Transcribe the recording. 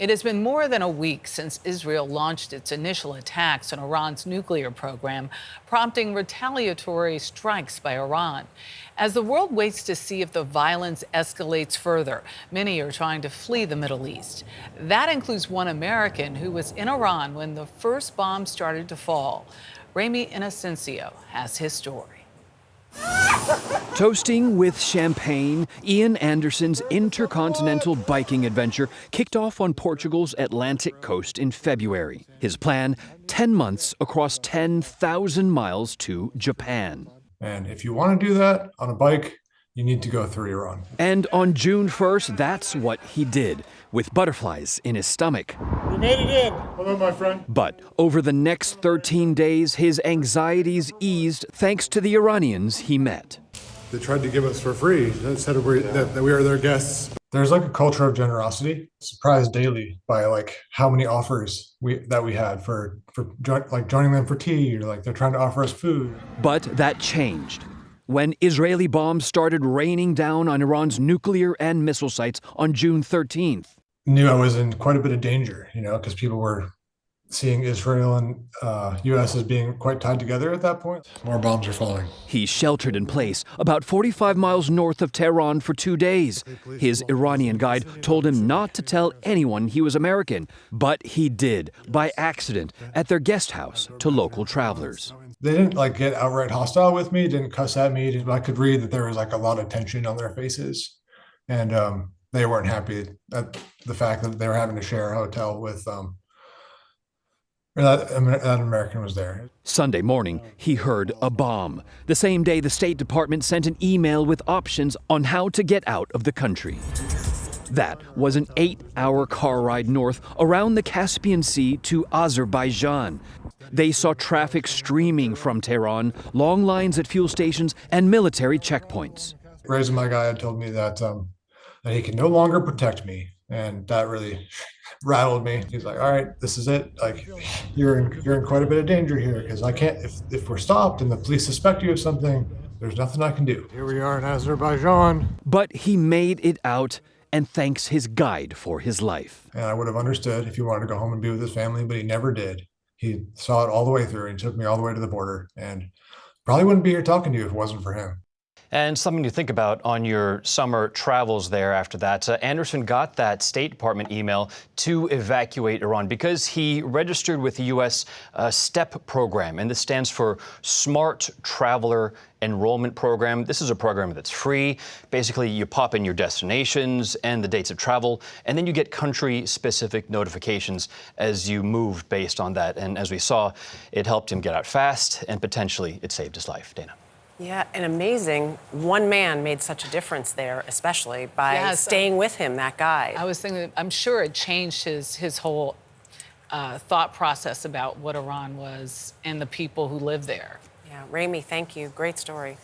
It has been more than a week since Israel launched its initial attacks on Iran's nuclear program, prompting retaliatory strikes by Iran. As the world waits to see if the violence escalates further, many are trying to flee the Middle East. That includes one American who was in Iran when the first bomb started to fall. Ramy Inocencio has his story. Toasting with champagne, Ian Anderson's intercontinental biking adventure kicked off on Portugal's Atlantic coast in February. His plan, 10 months across 10,000 miles to Japan. And if you want to do that on a bike, you need to go through Iran. And on June 1st, that's what he did, with butterflies in his stomach. We made it in. Hello, my friend. But over the next 13 days, his anxieties eased thanks to the Iranians he met. They tried to give us for free. They said that we are their guests. There's like a culture of generosity. Surprised daily by like how many offers we had for joining them for tea, or like they're trying to offer us food. But that changed when Israeli bombs started raining down on Iran's nuclear and missile sites on June 13th. Knew I was in quite a bit of danger, because people were seeing Israel and U.S. as being quite tied together at that point. More bombs are falling. He sheltered in place about 45 miles north of Tehran for 2 days. His Iranian guide told him not to tell anyone he was American, but he did, by accident, at their guest house to local travelers. They didn't get outright hostile with me, didn't cuss at me. I could read that there was a lot of tension on their faces. And they weren't happy at the fact that they were having to share a hotel with that American was there. Sunday morning, he heard a bomb. The same day, the State Department sent an email with options on how to get out of the country. That was an 8-hour car ride north around the Caspian Sea to Azerbaijan. They saw traffic streaming from Tehran, long lines at fuel stations, and military checkpoints. Reza, my guy, had told me that he can no longer protect me, and that really rattled me. He's like, all right, this is it. You're in quite a bit of danger here, because I can't, if we're stopped and the police suspect you of something, there's nothing I can do. Here we are in Azerbaijan. But he made it out, and thanks his guide for his life. And I would have understood if he wanted to go home and be with his family, but he never did. He saw it all the way through, and he took me all the way to the border, and probably wouldn't be here talking to you if it wasn't for him. And something to think about on your summer travels there after that. Anderson got that State Department email to evacuate Iran because he registered with the U.S. STEP program, and this stands for Smart Traveler Enrollment Program. This is a program that's free. Basically, you pop in your destinations and the dates of travel, and then you get country-specific notifications as you move based on that. And as we saw, it helped him get out fast, and potentially it saved his life. Dana. Yeah, and amazing. One man made such a difference there, especially by staying with him, that guy. I was thinking, I'm sure it changed his whole thought process about what Iran was and the people who live there. Yeah, Ramy, thank you. Great story.